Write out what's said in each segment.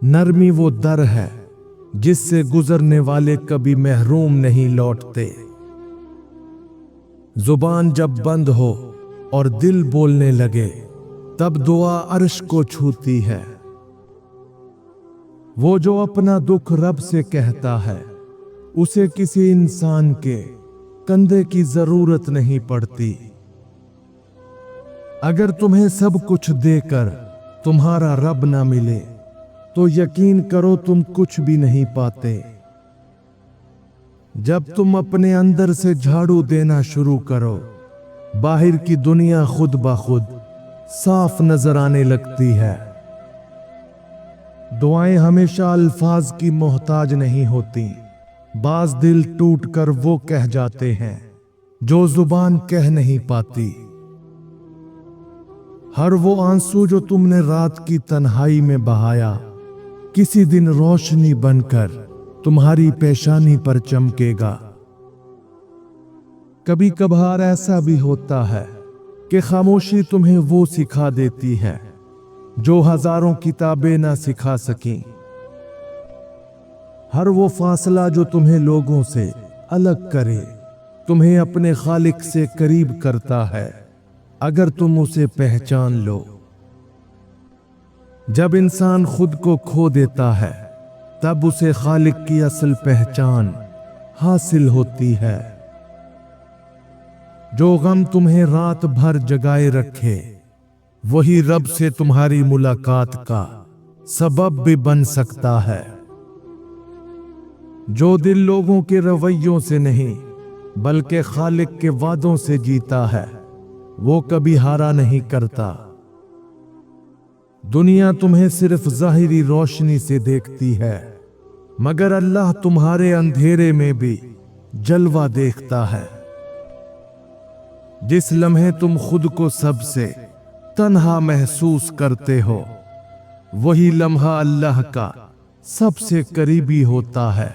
नरमी वो दर है जिससे गुजरने वाले कभी महरूम नहीं लौटते। जुबान जब बंद हो और दिल बोलने लगे तब दुआ अर्श को छूती है। वो जो अपना दुख रब से कहता है उसे किसी इंसान के कंधे की जरूरत नहीं पड़ती। अगर तुम्हें सब कुछ देकर तुम्हारा रब ना मिले तो यकीन करो तुम कुछ भी नहीं पाते। जब तुम अपने अंदर से झाड़ू देना शुरू करो बाहर की दुनिया खुद ब खुद साफ नजर आने लगती है। दुआएं हमेशा अल्फाज की मोहताज नहीं होती। बाज दिल टूट कर वो कह जाते हैं जो जुबान कह नहीं पाती। हर वो आंसू जो तुमने रात की तन्हाई में बहाया किसी दिन रोशनी बनकर तुम्हारी पेशानी पर चमकेगा। कभी कभार ऐसा भी होता है कि खामोशी तुम्हें वो सिखा देती है जो हजारों किताबें ना सिखा सकीं। हर वो फासला जो तुम्हें लोगों से अलग करे तुम्हें अपने खालिक से करीब करता है अगर तुम उसे पहचान लो। जब इंसान खुद को खो देता है तब उसे खालिक की असल पहचान हासिल होती है। जो गम तुम्हें रात भर जगाए रखे वही रब से तुम्हारी मुलाकात का सबब भी बन सकता है। जो दिल लोगों के रवैयों से नहीं बल्कि खालिक के वादों से जीता है वो कभी हारा नहीं करता। दुनिया तुम्हें सिर्फ ज़ाहिरी रोशनी से देखती है मगर अल्लाह तुम्हारे अंधेरे में भी जलवा देखता है। जिस लम्हे तुम खुद को सबसे तन्हा महसूस करते हो वही लम्हा अल्लाह का सबसे करीबी होता है।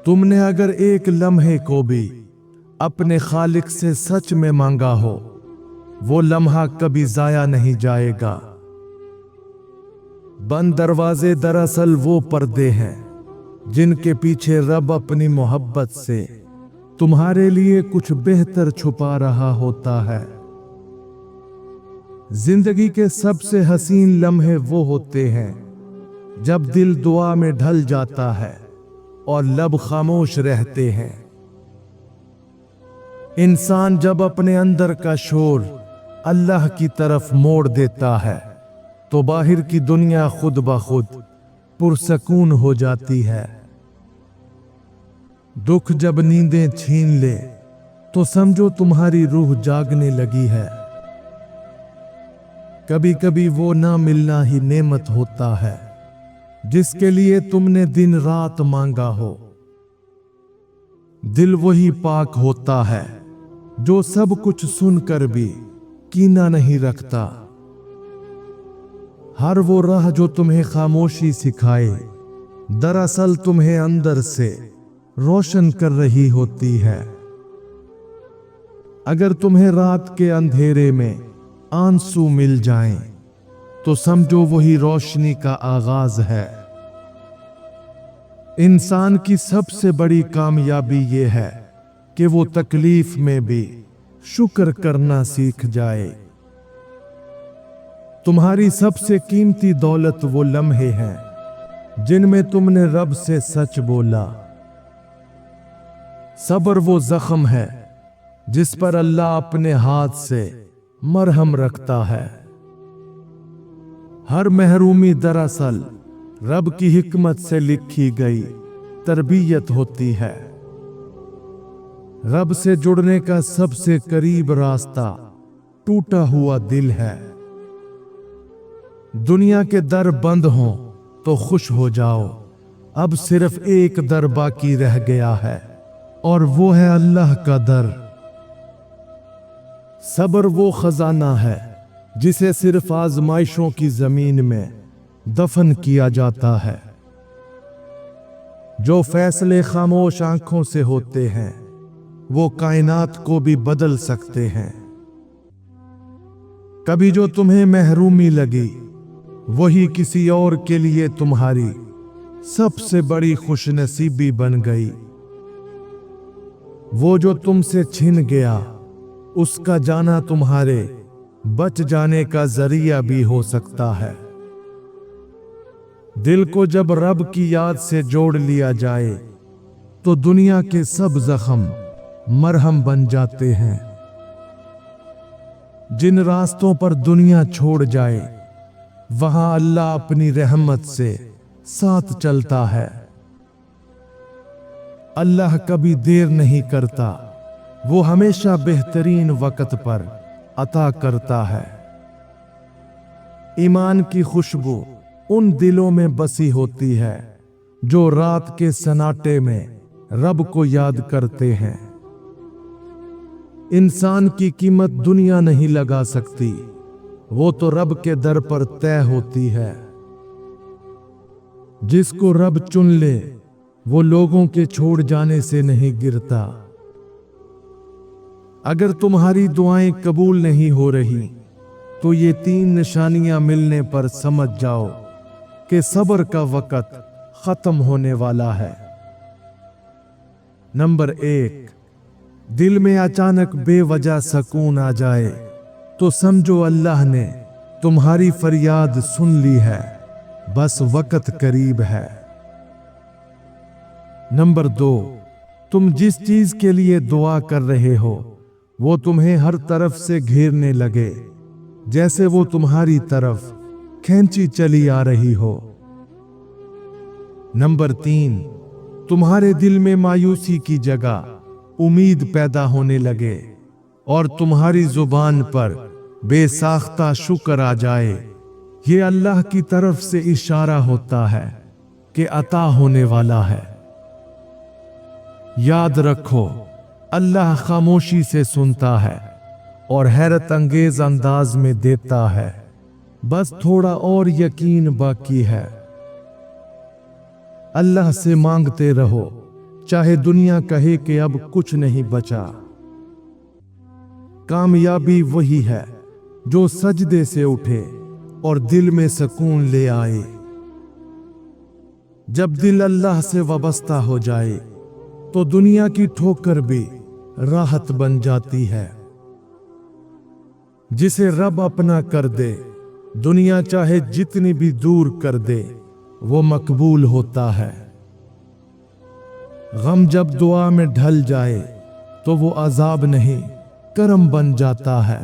तुमने अगर एक लम्हे को भी अपने खालिक से सच में मांगा हो वो लम्हा कभी जाया नहीं जाएगा। बंद दरवाजे दरअसल वो पर्दे हैं जिनके पीछे रब अपनी मोहब्बत से तुम्हारे लिए कुछ बेहतर छुपा रहा होता है। जिंदगी के सबसे हसीन लम्हे वो होते हैं जब दिल दुआ में ढल जाता है और लब खामोश रहते हैं। इंसान जब अपने अंदर का शोर अल्लाह की तरफ मोड़ देता है तो बाहर की दुनिया खुद ब खुद पुरसकून हो जाती है। दुख जब नींदें छीन ले तो समझो तुम्हारी रूह जागने लगी है। कभी कभी वो ना मिलना ही नेमत होता है जिसके लिए तुमने दिन रात मांगा हो। दिल वही पाक होता है जो सब कुछ सुनकर भी कीना नहीं रखता। हर वो राह जो तुम्हें खामोशी सिखाए दरअसल तुम्हें अंदर से रोशन कर रही होती है। अगर तुम्हें रात के अंधेरे में आंसू मिल जाएं तो समझो वही रोशनी का आगाज है। इंसान की सबसे बड़ी कामयाबी ये है कि वो तकलीफ में भी शुक्र करना सीख जाए। तुम्हारी सबसे कीमती दौलत वो लम्हे हैं जिनमें तुमने रब से सच बोला। सब्र वो जख्म है जिस पर अल्लाह अपने हाथ से मरहम रखता है। हर महरूमी दरअसल रब की हिकमत से लिखी गई तरबियत होती है। रब से जुड़ने का सबसे करीब रास्ता टूटा हुआ दिल है। दुनिया के दर बंद हों तो खुश हो जाओ, अब सिर्फ एक दर बाकी रह गया है और वो है अल्लाह का दर। सब्र वो खजाना है जिसे सिर्फ आजमाइशों की जमीन में दफन किया जाता है। जो फैसले खामोश आंखों से होते हैं वो कायनात को भी बदल सकते हैं। कभी जो तुम्हें महरूमी लगी वही किसी और के लिए तुम्हारी सबसे बड़ी खुशनसीबी बन गई। वो जो तुमसे छिन गया, उसका जाना तुम्हारे बच जाने का जरिया भी हो सकता है। दिल को जब रब की याद से जोड़ लिया जाए तो दुनिया के सब जख्म मरहम बन जाते हैं। जिन रास्तों पर दुनिया छोड़ जाए, वहां अल्लाह अपनी रहमत से साथ चलता है। अल्लाह कभी देर नहीं करता, वो हमेशा बेहतरीन वक्त पर अता करता है। ईमान की खुशबू उन दिलों में बसी होती है जो रात के सन्नाटे में रब को याद करते हैं। इंसान की कीमत दुनिया नहीं लगा सकती, वो तो रब के दर पर तय होती है। जिसको रब चुन ले, वो लोगों के छोड़ जाने से नहीं गिरता। अगर तुम्हारी दुआएं कबूल नहीं हो रही, तो ये 3 निशानियां मिलने पर समझ जाओ कि सब्र का वक्त खत्म होने वाला है। नंबर 1, दिल में अचानक बेवजह सुकून आ जाए तो समझो अल्लाह ने तुम्हारी फरियाद सुन ली है, बस वक्त करीब है। नंबर 2, तुम जिस चीज के लिए दुआ कर रहे हो वो तुम्हें हर तरफ से घेरने लगे, जैसे वो तुम्हारी तरफ खींची चली आ रही हो। नंबर 3, तुम्हारे दिल में मायूसी की जगह उम्मीद पैदा होने लगे और तुम्हारी जुबान पर बेसाख्ता शुक्र आ जाए। ये अल्लाह की तरफ से इशारा होता है कि अता होने वाला है। याद रखो, अल्लाह खामोशी से सुनता है और हैरत अंगेज अंदाज में देता है, बस थोड़ा और यकीन बाकी है। अल्लाह से मांगते रहो, चाहे दुनिया कहे कि अब कुछ नहीं बचा। कामयाबी वही है जो सजदे से उठे और दिल में सुकून ले आए। जब दिल अल्लाह से वाबस्ता हो जाए तो दुनिया की ठोकर भी राहत बन जाती है। जिसे रब अपना कर दे, दुनिया चाहे जितनी भी दूर कर दे, वो मकबूल होता है। गम जब दुआ में ढल जाए तो वो अजाब नहीं, करम बन जाता है।